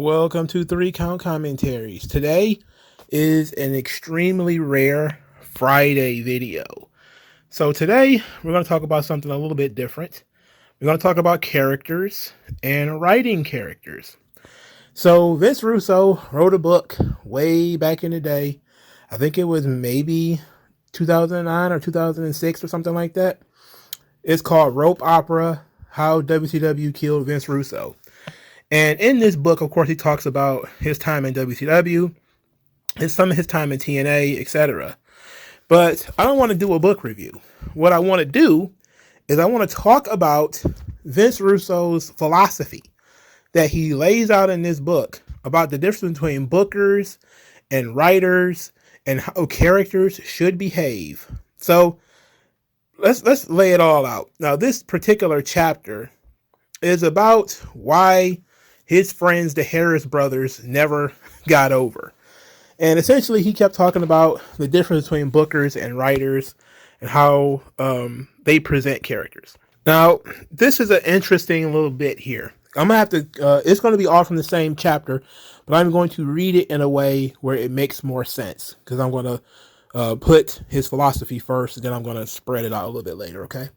Welcome to 3 Count Commentaries. Today is an extremely rare Friday video. So today we're going to talk about something a little bit different. We're going to talk about characters and writing characters. So Vince Russo wrote a book way back in the day. I think it was maybe 2009 or 2006 or something like that. It's called Rope Opera: How WCW Killed Vince Russo. And in this book, of course, he talks about his time in WCW, some of his time in TNA, etc. But I don't want to do a book review. What I want to do is I want to talk about Vince Russo's philosophy that he lays out in this book about the difference between bookers and writers and how characters should behave. So let's lay it all out. Now, this particular chapter is about why his friends, the Harris brothers, never got over. And essentially, he kept talking about the difference between bookers and writers and how they present characters. Now, this is an interesting little bit here. I'm going to have to, it's going to be all from the same chapter, but I'm going to read it in a way where it makes more sense, because I'm going to put his philosophy first, and then I'm going to spread it out a little bit later, okay?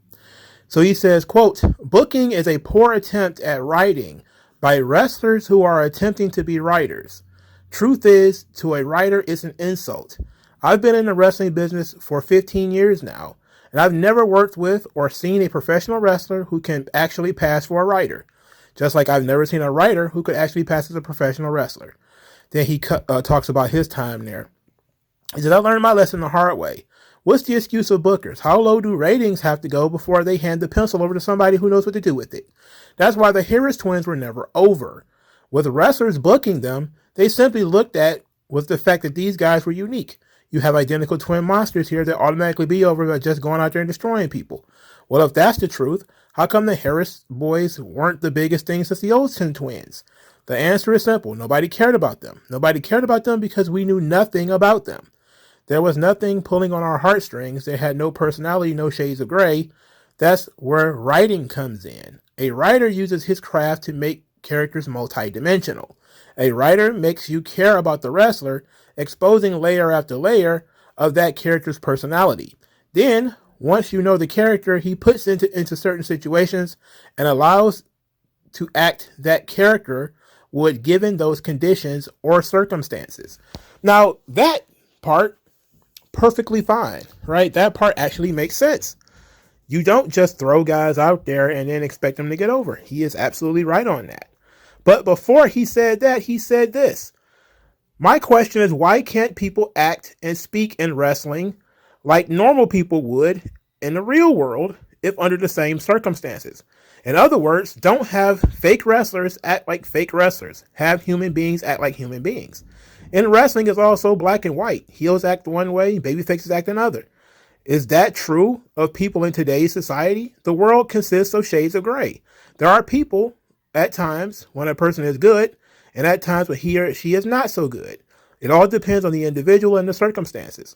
So he says, quote, "Booking is a poor attempt at writing by wrestlers who are attempting to be writers. Truth is, to a writer, it's an insult. I've been in the wrestling business for 15 years now, and I've never worked with or seen a professional wrestler who can actually pass for a writer. Just like I've never seen a writer who could actually pass as a professional wrestler." Then he talks about his time there. He said, "I learned my lesson the hard way. What's the excuse of bookers? How low do ratings have to go before they hand the pencil over to somebody who knows what to do with it? That's why the Harris twins were never over. With wrestlers booking them, they simply looked at was the fact that these guys were unique. You have identical twin monsters here that automatically be over by just going out there and destroying people. Well, if that's the truth, how come the Harris boys weren't the biggest thing since the Olsen twins? The answer is simple. Nobody cared about them. Nobody cared about them because we knew nothing about them. There was nothing pulling on our heartstrings. They had no personality, no shades of gray. That's where writing comes in. A writer uses his craft to make characters multidimensional. A writer makes you care about the wrestler, exposing layer after layer of that character's personality. Then, once you know the character, he puts into certain situations and allows to act that character would given those conditions or circumstances." Now, that part, perfectly fine, right? That part actually makes sense. You don't just throw guys out there and then expect them to get over. He is absolutely right on that. But before he said that, he said this. "My question is, why can't people act and speak in wrestling like normal people would in the real world if under the same circumstances? In other words, don't have fake wrestlers act like fake wrestlers. Have human beings act like human beings. In wrestling, it's also black and white. Heels act one way, babyfaces act another. Is that true of people in today's society? The world consists of shades of gray. There are people at times when a person is good, and at times when he or she is not so good. It all depends on the individual and the circumstances."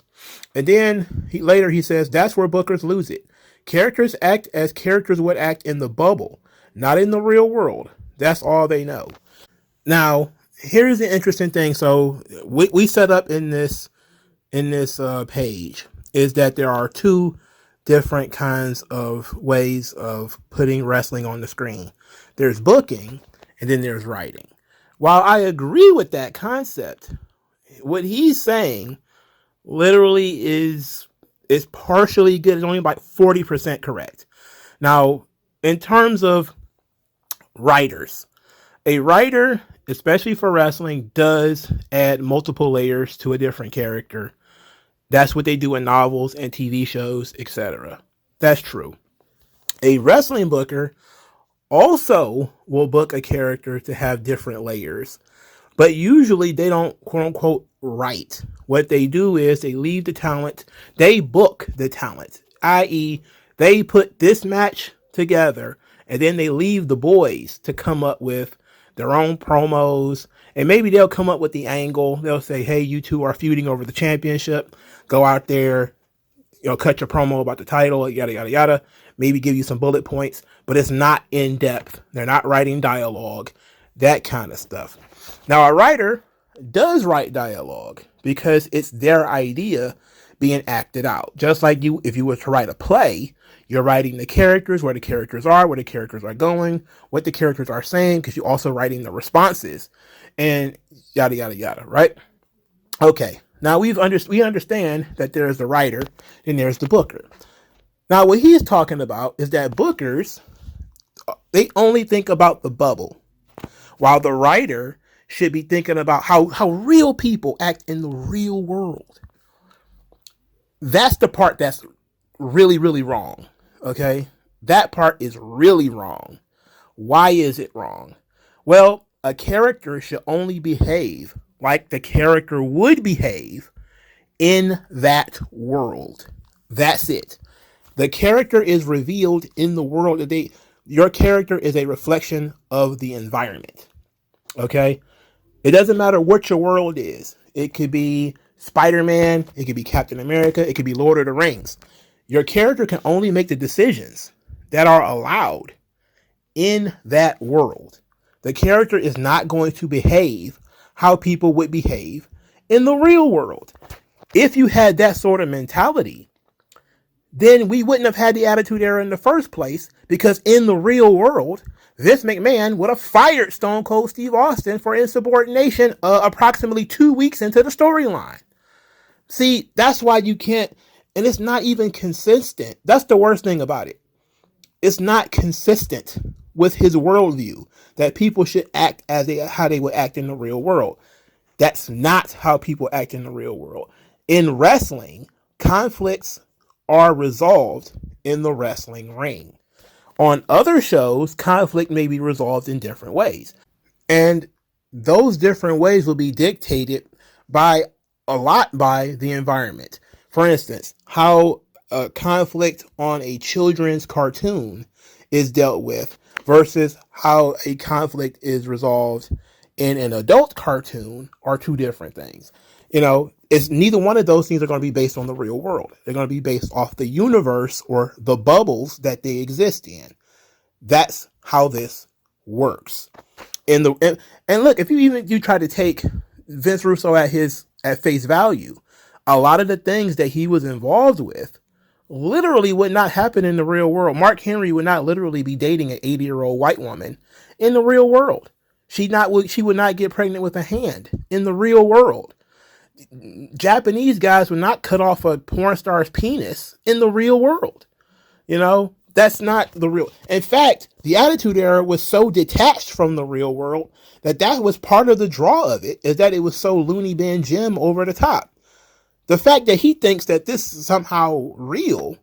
And then later he says, "That's where bookers lose it. Characters act as characters would act in the bubble, not in the real world. That's all they know." Now, here's the interesting thing. So we set up in this page is that there are two different kinds of ways of putting wrestling on the screen. There's booking, and then there's writing. While I agree with that concept, what he's saying literally is partially good. It's only about 40% correct. Now, in terms of writers, a writer, especially for wrestling, does add multiple layers to a different character. That's what they do in novels and TV shows, etc. That's true. A wrestling booker also will book a character to have different layers, but usually they don't quote unquote write. What they do is they leave the talent, they book the talent, i.e. they put this match together and then they leave the boys to come up with their own promos, and maybe they'll come up with the angle. They'll say, "Hey, you two are feuding over the championship. Go out there, cut your promo about the title, yada, yada, yada." Maybe give you some bullet points, but it's not in depth. They're not writing dialogue, that kind of stuff. Now, a writer does write dialogue because it's their idea being acted out. Just like you, if you were to write a play, you're writing the characters, where the characters are going, what the characters are saying, because you're also writing the responses, and yada, yada, yada, right? Okay, now we understand that there's the writer and there's the booker. Now, what he's talking about is that bookers, they only think about the bubble, while the writer should be thinking about how real people act in the real world. That's the part that's really, really wrong. Okay? That part is really wrong. Why is it wrong? Well, a character should only behave like the character would behave in that world. That's it. The character is revealed in the world that your character is a reflection of the environment. Okay? It doesn't matter what your world is. It could be Spider-Man, it could be Captain America, it could be Lord of the Rings. Your character can only make the decisions that are allowed in that world. The character is not going to behave how people would behave in the real world. If you had that sort of mentality, then we wouldn't have had the Attitude Era in the first place, because in the real world, Vince McMahon would have fired Stone Cold Steve Austin for insubordination approximately 2 weeks into the storyline. See, that's why you can't, and it's not even consistent. That's the worst thing about it. It's not consistent with his worldview that people should act how they would act in the real world. That's not how people act in the real world. In wrestling, conflicts are resolved in the wrestling ring. On other shows, conflict may be resolved in different ways. And those different ways will be dictated by the environment. For instance, how a conflict on a children's cartoon is dealt with versus how a conflict is resolved in an adult cartoon are two different things. It's neither one of those things are going to be based on the real world. They're going to be based off the universe or the bubbles that they exist in. That's how this works. And look, if you try to take Vince Russo at face value, a lot of the things that he was involved with literally would not happen in the real world. Mark Henry would not literally be dating an 80-year-old white woman in the real world. She would not get pregnant with a hand in the real world. Japanese guys would not cut off a porn star's penis in the real world. That's not the real. In fact, the Attitude Era was so detached from the real world that was part of the draw of it, is that it was so Looney Bin Jim over the top. The fact that he thinks that this is somehow real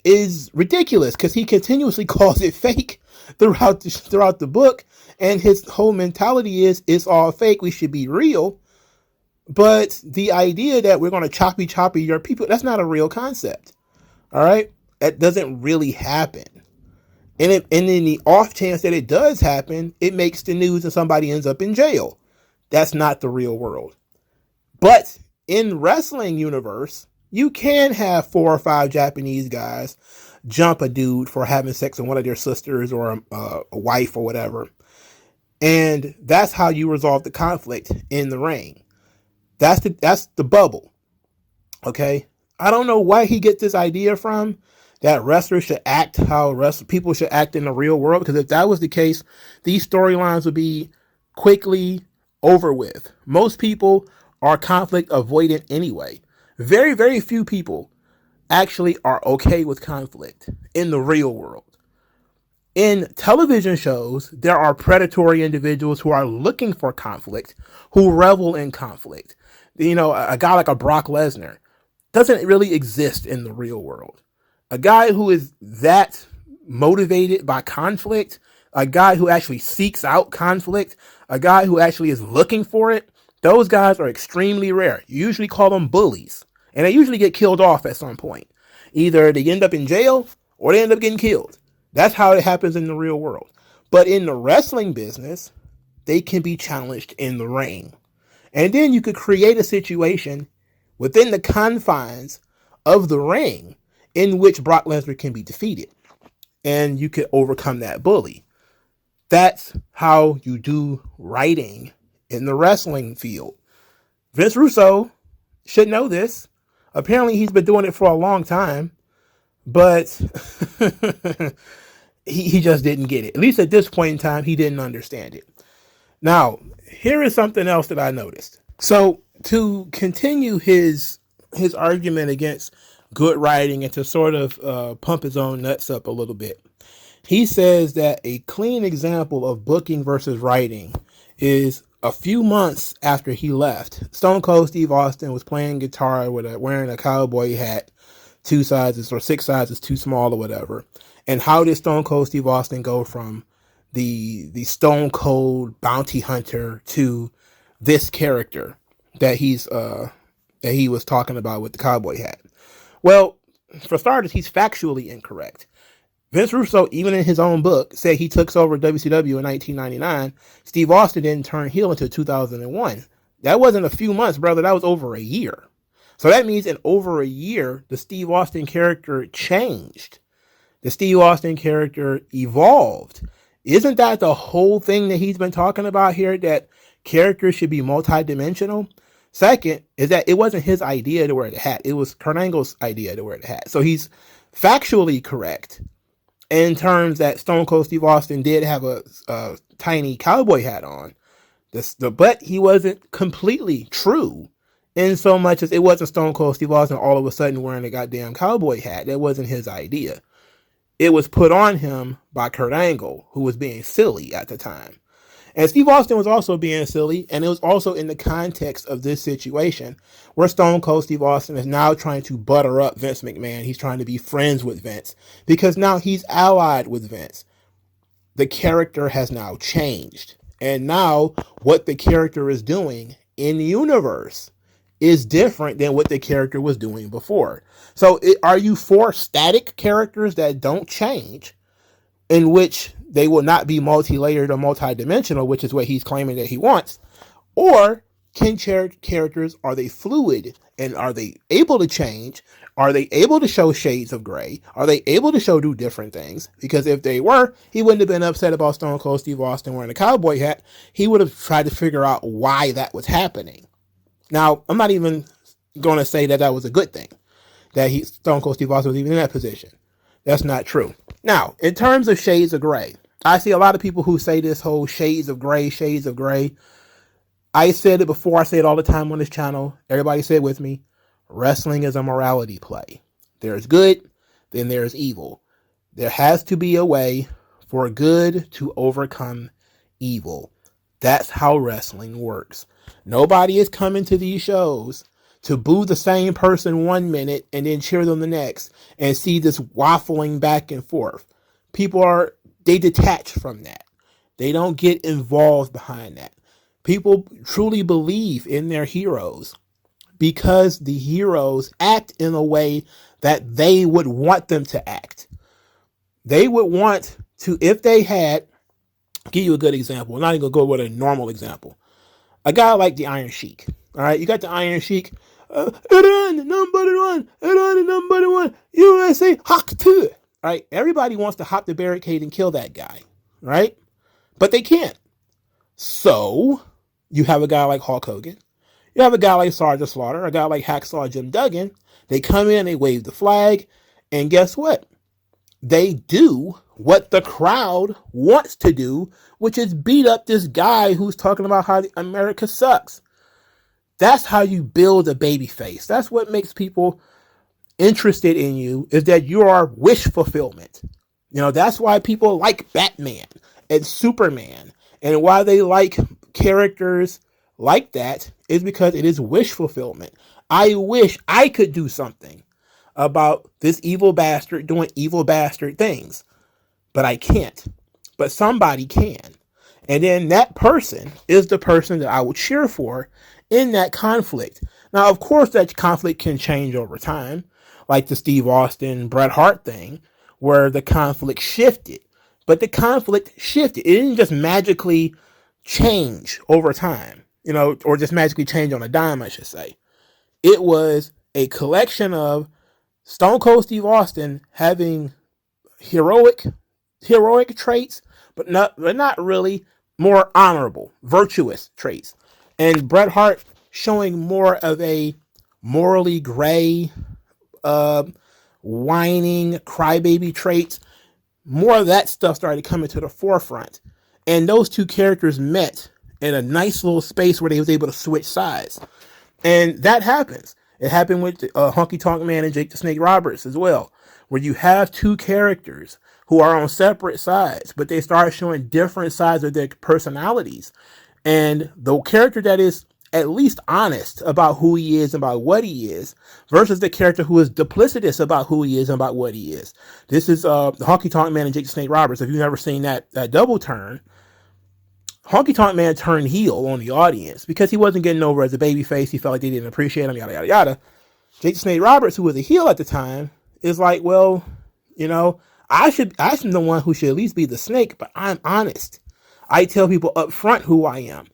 is ridiculous, because he continuously calls it fake throughout the book, and his whole mentality is it's all fake. We should be real. But the idea that we're going to choppy your people, that's not a real concept. All right? That doesn't really happen. And in the off chance that it does happen, it makes the news and somebody ends up in jail. That's not the real world. But in wrestling universe, you can have 4 or 5 Japanese guys jump a dude for having sex with one of their sisters or a wife or whatever. And that's how you resolve the conflict in the ring. That's the bubble. Okay? I don't know why he gets this idea from, that wrestlers should act how people should act in the real world. Because if that was the case, these storylines would be quickly over with. Most people are conflict avoidant anyway. Very, very few people actually are okay with conflict in the real world. In television shows, there are predatory individuals who are looking for conflict, who revel in conflict. A guy like a Brock Lesnar doesn't really exist in the real world. A guy who is that motivated by conflict, a guy who actually seeks out conflict, a guy who actually is looking for it, those guys are extremely rare. You usually call them bullies, and they usually get killed off at some point. Either they end up in jail or they end up getting killed. That's how it happens in the real world. But in the wrestling business, they can be challenged in the ring. And then you could create a situation within the confines of the ring in which Brock Lesnar can be defeated. And you could overcome that bully. That's how you do writing in the wrestling field. Vince Russo should know this. Apparently, he's been doing it for a long time, but he just didn't get it. At least at this point in time, he didn't understand it. Now, here is something else that I noticed. So, to continue his argument against good writing and to sort of pump his own nuts up a little bit, he says that a clean example of booking versus writing is a few months after he left. Stone Cold Steve Austin was playing guitar wearing a cowboy hat, 2 sizes or 6 sizes too small or whatever. And how did Stone Cold Steve Austin go from the Stone Cold bounty hunter to this character that he was talking about with the cowboy hat? Well, for starters, he's factually incorrect. Vince Russo, even in his own book, said he took over WCW in 1999. Steve Austin didn't turn heel until 2001. That wasn't a few months, brother. That was over a year. So that means in over a year, the Steve Austin character changed. The Steve Austin character evolved. Isn't that the whole thing that he's been talking about here, that characters should be multidimensional? Second is that it wasn't his idea to wear the hat. It was Kurt Angle's idea to wear the hat. So he's factually correct in terms that Stone Cold Steve Austin did have a tiny cowboy hat on. But he wasn't completely true in so much as it wasn't Stone Cold Steve Austin all of a sudden wearing a goddamn cowboy hat. That wasn't his idea. It was put on him by Kurt Angle, who was being silly at the time. And Steve Austin was also being silly, and it was also in the context of this situation where Stone Cold Steve Austin is now trying to butter up Vince McMahon. He's trying to be friends with Vince because now he's allied with Vince. The character has now changed. And now what the character is doing in the universe is different than what the character was doing before. So are you for static characters that don't change, in which they will not be multi-layered or multi-dimensional, which is what he's claiming that he wants? Or can characters, are they fluid, and are they able to change? Are they able to show shades of gray? Are they able to do different things? Because if they were, he wouldn't have been upset about Stone Cold Steve Austin wearing a cowboy hat. He would have tried to figure out why that was happening. Now, I'm not even going to say that that was a good thing, that Stone Cold Steve Austin was even in that position. That's not true. Now, in terms of shades of gray, I see a lot of people who say this whole shades of gray. I said it before. I say it all the time on this channel. Everybody say it with me. Wrestling is a morality play. There's good, then there's evil. There has to be a way for good to overcome evil. That's how wrestling works. Nobody is coming to these shows to boo the same person 1 minute and then cheer them the next and see this waffling back and forth. People they detach from that. They don't get involved behind that. People truly believe in their heroes because the heroes act in a way that they would want them to act. They would want to, if they had, I'll give you a good example. I'm not even going to go with a normal example. A guy like the Iron Sheik. All right, you got the Iron Sheik. Number one, USA, hawk to it. Right? Everybody wants to hop the barricade and kill that guy, right? But they can't. So you have a guy like Hulk Hogan. You have a guy like Sergeant Slaughter, a guy like Hacksaw Jim Duggan. They come in, they wave the flag, and guess what? They do what the crowd wants to do, which is beat up this guy who's talking about how America sucks. That's how you build a baby face. That's what makes people interested in you, is that you are wish fulfillment. That's why people like Batman and Superman, and why they like characters like that is because it is wish fulfillment. I wish I could do something about this evil bastard doing evil bastard things, but I can't. But somebody can. And then that person is the person that I would cheer for in that conflict. Now, of course, that conflict can change over time, like the Steve Austin, Bret Hart thing, where the conflict shifted. But the conflict shifted. It didn't just magically change over time, or just magically change on a dime, I should say. It was a collection of Stone Cold Steve Austin having heroic traits, but not really, more honorable, virtuous traits. And Bret Hart showing more of a morally gray, whining, crybaby traits. More of that stuff started coming to the forefront. And those two characters met in a nice little space where they was able to switch sides. And that happens. It happened with Honky Tonk Man and Jake the Snake Roberts as well, where you have two characters who are on separate sides, but they start showing different sides of their personalities. And the character that is at least honest about who he is and about what he is versus the character who is duplicitous about who he is and about what he is. This is the Honky Tonk Man and Jake the Snake Roberts. If you've never seen that double turn, Honky Tonk Man turned heel on the audience because he wasn't getting over as a babyface. He felt like they didn't appreciate him, yada, yada, yada. Jake the Snake Roberts, who was a heel at the time, is like, well, you know, I'm the one who should at least be the snake, but I'm honest. I tell people up front who I am.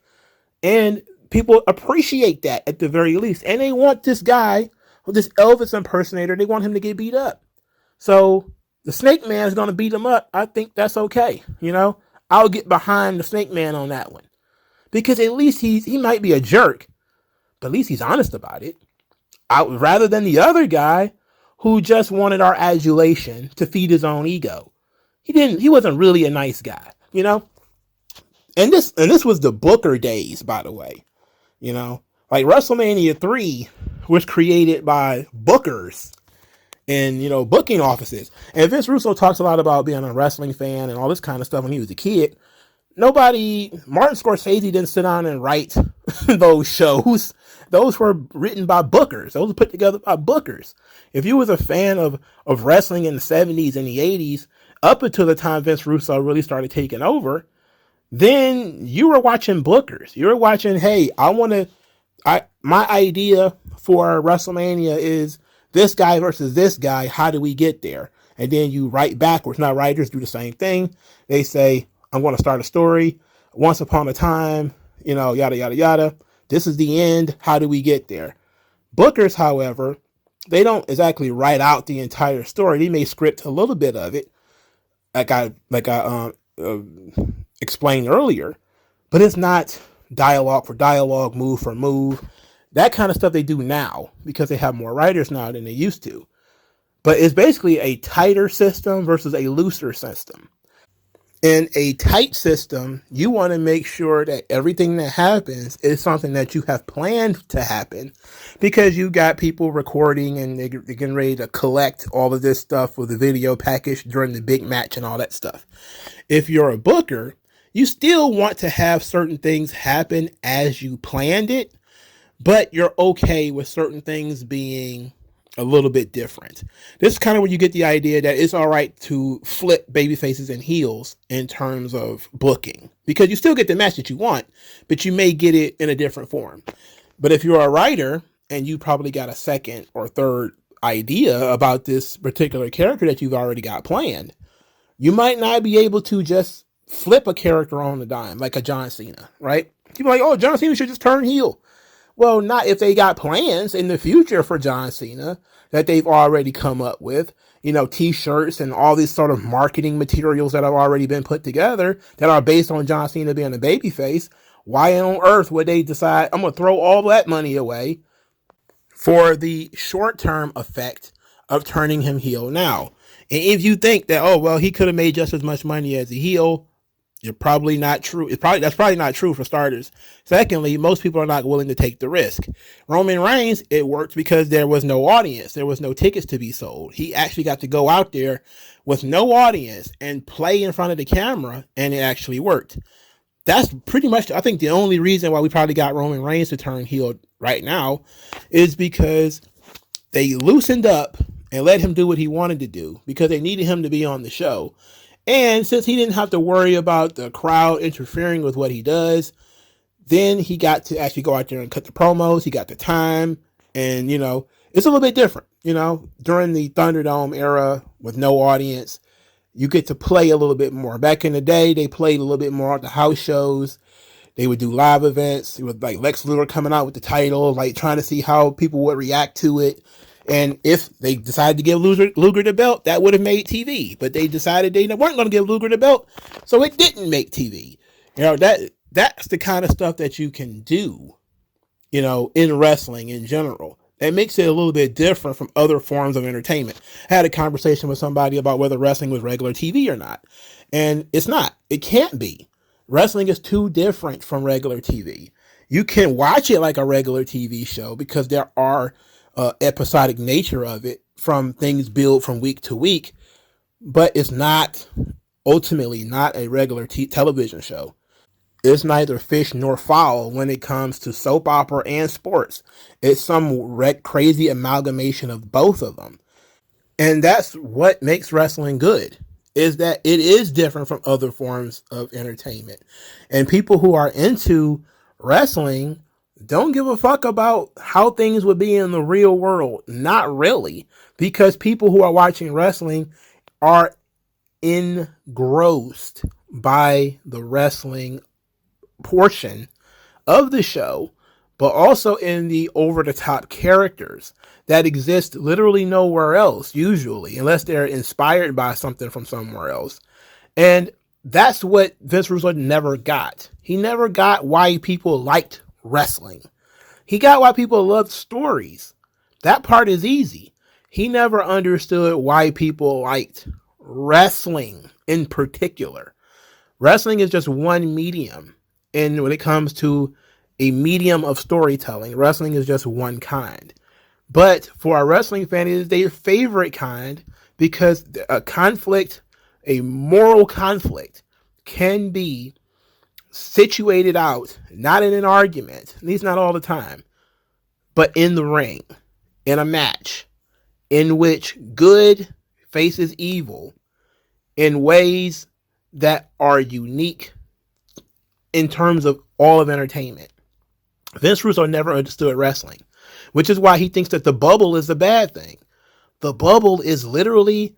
And people appreciate that at the very least. And they want this guy, this Elvis impersonator, they want him to get beat up. So the Snake Man is going to beat him up. I think that's okay. You know, I'll get behind the Snake Man on that one. Because at least he might be a jerk, but at least he's honest about it. Rather than the other guy who just wanted our adulation to feed his own ego. He wasn't really a nice guy, you know? And this was the Booker days, by the way. You know, like WrestleMania 3 was created by bookers and, you know, booking offices. And Vince Russo talks a lot about being a wrestling fan and all this kind of stuff when he was a kid. Martin Scorsese didn't sit down and write those shows. Those were written by bookers. Those were put together by bookers. If you was a fan of wrestling in the 70s and the 80s, up until the time Vince Russo really started taking over, then you were watching bookers. You were watching, hey, my idea for WrestleMania is this guy versus this guy. How do we get there? And then you write backwards. Now writers do the same thing. They say, I'm going to start a story. Once upon a time, you know, yada, yada, yada. This is the end. How do we get there? Bookers, however, they don't exactly write out the entire story. They may script a little bit of it, like I explained earlier, but it's not dialogue for dialogue, move for move. That kind of stuff they do now because they have more writers now than they used to. But it's basically a tighter system versus a looser system. In a tight system, you want to make sure that everything that happens is something that you have planned to happen because you got people recording and they're getting ready to collect all of this stuff with the video package during the big match and all that stuff. If you're a booker, you still want to have certain things happen as you planned it, but you're okay with certain things being a little bit different. This is kind of where you get the idea that it's all right to flip baby faces and heels in terms of booking because you still get the match that you want, but you may get it in a different form. But if you're a writer and you probably got a second or third idea about this particular character that you've already got planned, you might not be able to just flip a character on the dime like a John Cena, right? People are like, oh, John Cena should just turn heel. Well, not if they got plans in the future for John Cena that they've already come up with, you know, t-shirts and all these sort of marketing materials that have already been put together that are based on John Cena being a babyface. Why on earth would they decide, I'm going to throw all that money away for the short-term effect of turning him heel now? And if you think that, oh, well, he could have made just as much money as a heel, you're probably not true. That's probably not true for starters. Secondly, most people are not willing to take the risk. Roman Reigns, it worked because there was no audience. There was no tickets to be sold. He actually got to go out there with no audience and play in front of the camera, and it actually worked. That's pretty much, I think, the only reason why we probably got Roman Reigns to turn heel right now is because they loosened up and let him do what he wanted to do because they needed him to be on the show. And since he didn't have to worry about the crowd interfering with what he does, then he got to actually go out there and cut the promos. He got the time. And, you know, it's a little bit different. You know, during the Thunderdome era with no audience, you get to play a little bit more. Back in the day, they played a little bit more at the house shows. They would do live events. It was like Lex Luger coming out with the title, like trying to see how people would react to it. And if they decided to give Luger the belt, that would have made TV. But they decided they weren't going to give Luger the belt, so it didn't make TV. You know, that that's the kind of stuff that you can do, in wrestling in general. That makes it a little bit different from other forms of entertainment. I had a conversation with somebody about whether wrestling was regular TV or not. And it's not. It can't be. Wrestling is too different from regular TV. You can watch it like a regular TV show because there are episodic nature of it from things built from week to week, but it's not ultimately not a regular television show. It's neither fish nor fowl when it comes to soap opera and sports. It's some crazy amalgamation of both of them. And that's what makes wrestling good, is that it is different from other forms of entertainment. And people who are into wrestling don't give a fuck about how things would be in the real world. Not really. Because people who are watching wrestling are engrossed by the wrestling portion of the show, but also in the over-the-top characters that exist literally nowhere else, usually, unless they're inspired by something from somewhere else. And that's what Vince Russo never got. He never got why people liked wrestling. He got why people loved stories. That part is easy. He never understood why people liked wrestling in particular. Wrestling is just one medium. And when it comes to a medium of storytelling, wrestling is just one kind. But for a wrestling fan, it is their favorite kind because a conflict, a moral conflict, can be situated out, not in an argument, at least not all the time, but in the ring, in a match, in which good faces evil in ways that are unique in terms of all of entertainment. Vince Russo never understood wrestling, which is why he thinks that the bubble is a bad thing. The bubble is literally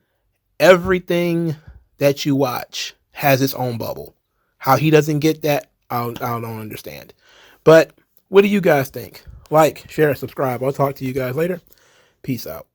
everything that you watch has its own bubble. How he doesn't get that, I don't understand. But what do you guys think? Like, share, subscribe. I'll talk to you guys later. Peace out.